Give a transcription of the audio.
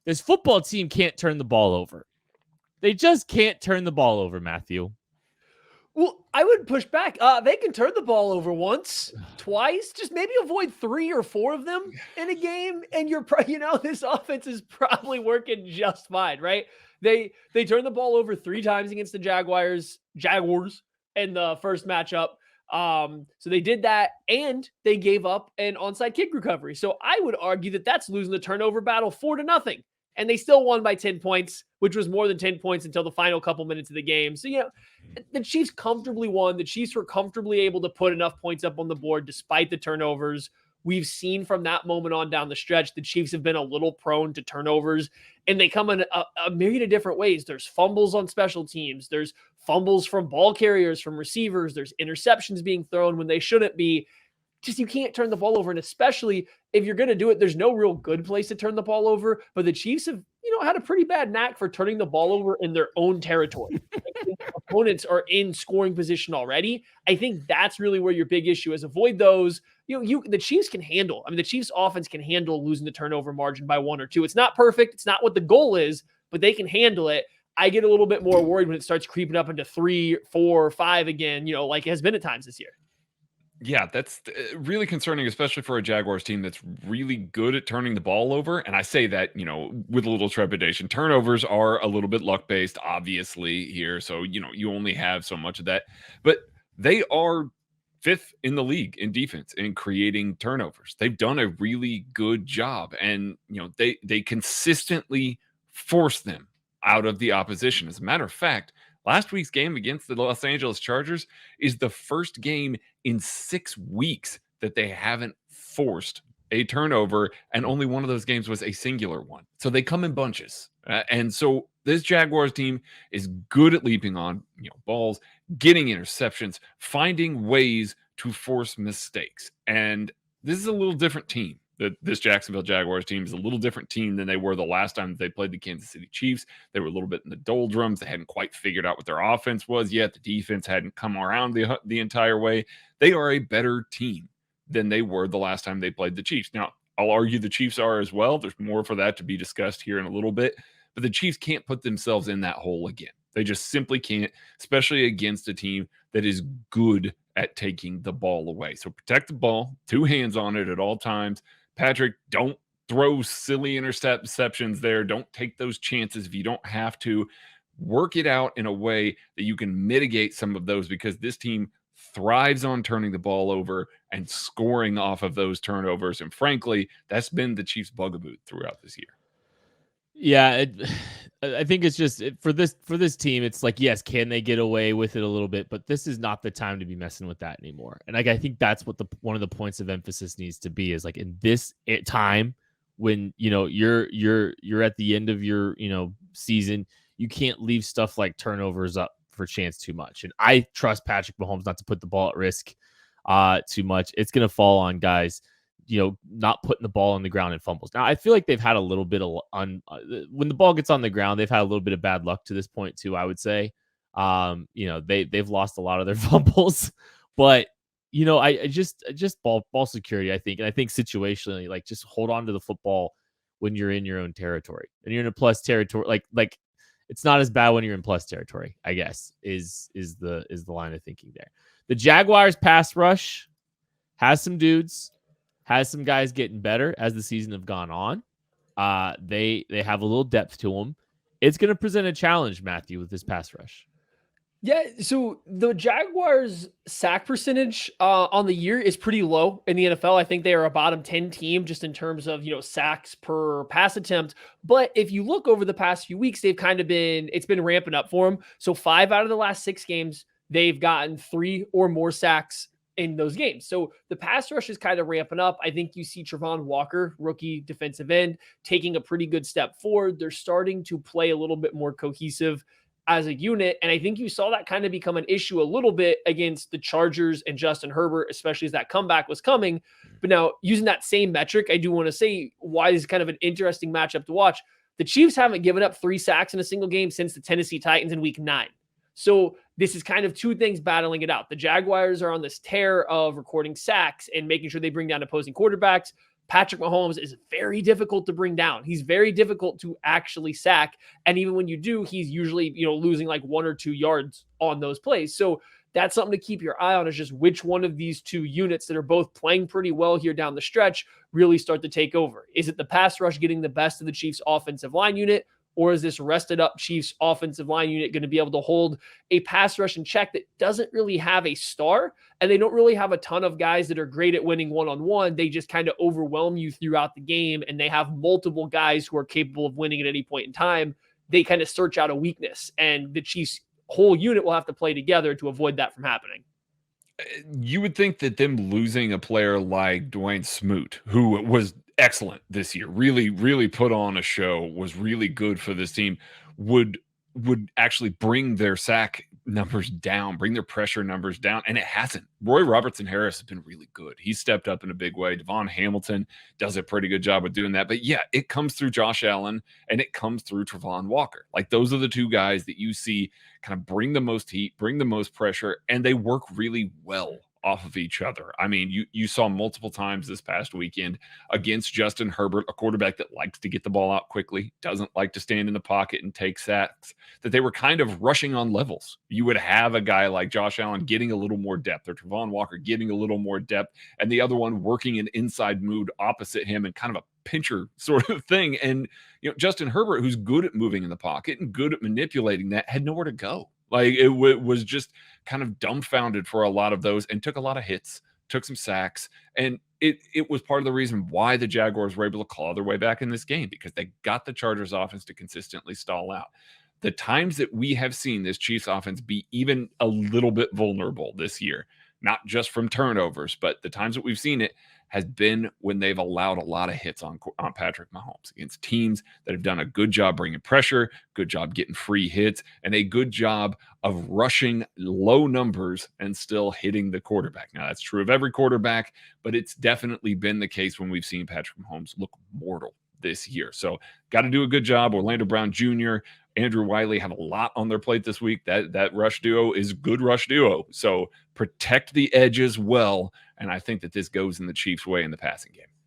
This football team can't turn the ball over. They just can't turn the ball over, Matthew. Well, I would push back. They can turn the ball over once, twice, just maybe avoid 3 or 4 of them in a game, and this offense is probably working just fine, right? They turned the ball over 3 times against the Jaguars in the first matchup. So they did that, and they gave up an onside kick recovery. So I would argue that that's losing the turnover battle 4-0. And they still won by 10 points, which was more than 10 points until the final couple minutes of the game. So, the Chiefs comfortably won. The Chiefs were comfortably able to put enough points up on the board despite the turnovers. We've seen from that moment on down the stretch, the Chiefs have been a little prone to turnovers, and they come in a myriad of different ways. There's fumbles on special teams. There's fumbles from ball carriers, from receivers. There's interceptions being thrown when they shouldn't be. Just you can't turn the ball over, and especially if you're going to do it, there's no real good place to turn the ball over. But the Chiefs have, had a pretty bad knack for turning the ball over in their own territory. Opponents are in scoring position already. I think that's really where your big issue is. Avoid those. The Chiefs can handle. The Chiefs offense can handle losing the turnover margin by 1 or 2. It's not perfect. It's not what the goal is, but they can handle it. I get a little bit more worried when it starts creeping up into 3, 4, 5 again, like it has been at times this year. Yeah, that's really concerning, especially for a Jaguars team that's really good at turning the ball over. And I say that, with a little trepidation. Turnovers are a little bit luck-based, obviously, here. So, you only have so much of that. But they are 5th in the league in defense in creating turnovers. They've done a really good job. And, they consistently force them out of the opposition. As a matter of fact, last week's game against the Los Angeles Chargers is the first game in 6 weeks that they haven't forced a turnover, and only one of those games was a singular one. So they come in bunches. And so this Jaguars team is good at leaping on balls, getting interceptions, finding ways to force mistakes. And this is a little different team. This Jacksonville Jaguars team is a little different team than they were the last time they played the Kansas City Chiefs. They were a little bit in the doldrums. They hadn't quite figured out what their offense was yet. The defense hadn't come around the entire way. They are a better team than they were the last time they played the Chiefs. Now, I'll argue the Chiefs are as well. There's more for that to be discussed here in a little bit. But the Chiefs can't put themselves in that hole again. They just simply can't, especially against a team that is good at taking the ball away. So protect the ball, 2 hands on it at all times. Patrick, don't throw silly interceptions there. Don't take those chances if you don't have to. Work it out in a way that you can mitigate some of those, because this team thrives on turning the ball over and scoring off of those turnovers. And frankly, that's been the Chiefs' bugaboo throughout this year. Yeah, I think it's just for this team, it's like, yes, can they get away with it a little bit? But this is not the time to be messing with that anymore. And I think that's what one of the points of emphasis needs to be, is like in this time when you're at the end of your season, you can't leave stuff like turnovers up for chance too much. And I trust Patrick Mahomes not to put the ball at risk too much. It's gonna fall on guys not putting the ball on the ground and fumbles. Now, I feel like they've had a little bit of when the ball gets on the ground, they've had a little bit of bad luck to this point too, I would say. They've lost a lot of their fumbles, but I just ball security, I think. And I think situationally, like, just hold on to the football when you're in your own territory and you're in a plus territory. Like it's not as bad when you're in plus territory, I guess, is the line of thinking there. The Jaguars pass rush has some dudes. Has some guys getting better as the season have gone on. They have a little depth to them. It's going to present a challenge, Matthew, with this pass rush. Yeah, so the Jaguars' sack percentage on the year is pretty low in the NFL. I think they are a bottom 10 team just in terms of, sacks per pass attempt. But if you look over the past few weeks, it's been ramping up for them. So 5 out of the last 6 games, they've gotten 3 or more sacks in those games. So the pass rush is kind of ramping up. I think you see Travon Walker, rookie defensive end, taking a pretty good step forward. They're starting to play a little bit more cohesive as a unit. And I think you saw that kind of become an issue a little bit against the Chargers and Justin Herbert, especially as that comeback was coming. But now, using that same metric, I do want to say why this is kind of an interesting matchup to watch. The Chiefs haven't given up 3 sacks in a single game since the Tennessee Titans in week 9. So this is kind of 2 things battling it out. The Jaguars are on this tear of recording sacks and making sure they bring down opposing quarterbacks. Patrick Mahomes is very difficult to bring down. He's very difficult to actually sack. And even when you do, he's usually, losing like 1 or 2 yards on those plays. So that's something to keep your eye on, is just which one of these two units that are both playing pretty well here down the stretch really start to take over. Is it the pass rush getting the best of the Chiefs offensive line unit? Or is this rested up Chiefs offensive line unit going to be able to hold a pass rush in check that doesn't really have a star, and they don't really have a ton of guys that are great at winning one-on-one? They just kind of overwhelm you throughout the game, and they have multiple guys who are capable of winning at any point in time. They kind of search out a weakness, and the Chiefs whole unit will have to play together to avoid that from happening. You would think that them losing a player like Dwayne Smoot, who was excellent this year, really, really put on a show, was really good for this team, would actually bring their sack numbers down, bring their pressure numbers down, and it hasn't. Roy Robertson-Harris has been really good. He stepped up in a big way. Devon Hamilton does a pretty good job of doing that. But yeah, it comes through Josh Allen and it comes through Travon Walker. Like, those are the two guys that you see kind of bring the most heat, bring the most pressure, and they work really well off of each other. I mean, you saw multiple times this past weekend against Justin Herbert, a quarterback that likes to get the ball out quickly, doesn't like to stand in the pocket and take sacks, that they were kind of rushing on levels. You would have a guy like Josh Allen getting a little more depth, or Travon Walker getting a little more depth, and the other one working an inside mood opposite him and kind of a pincher sort of thing. And Justin Herbert, who's good at moving in the pocket and good at manipulating that, had nowhere to go. Like, it was just kind of dumbfounded for a lot of those, and took a lot of hits, took some sacks. And it was part of the reason why the Jaguars were able to claw their way back in this game, because they got the Chargers offense to consistently stall out. The times that we have seen this Chiefs offense be even a little bit vulnerable this year, not just from turnovers, but the times that we've seen it has been when they've allowed a lot of hits on Patrick Mahomes, against teams that have done a good job bringing pressure, good job getting free hits, and a good job of rushing low numbers and still hitting the quarterback. Now, that's true of every quarterback, but it's definitely been the case when we've seen Patrick Mahomes look mortal this year. So got to do a good job. Orlando Brown Jr., Andrew Wiley have a lot on their plate this week. That rush duo is good rush duo. So protect the edges well. And I think that this goes in the Chiefs' way in the passing game.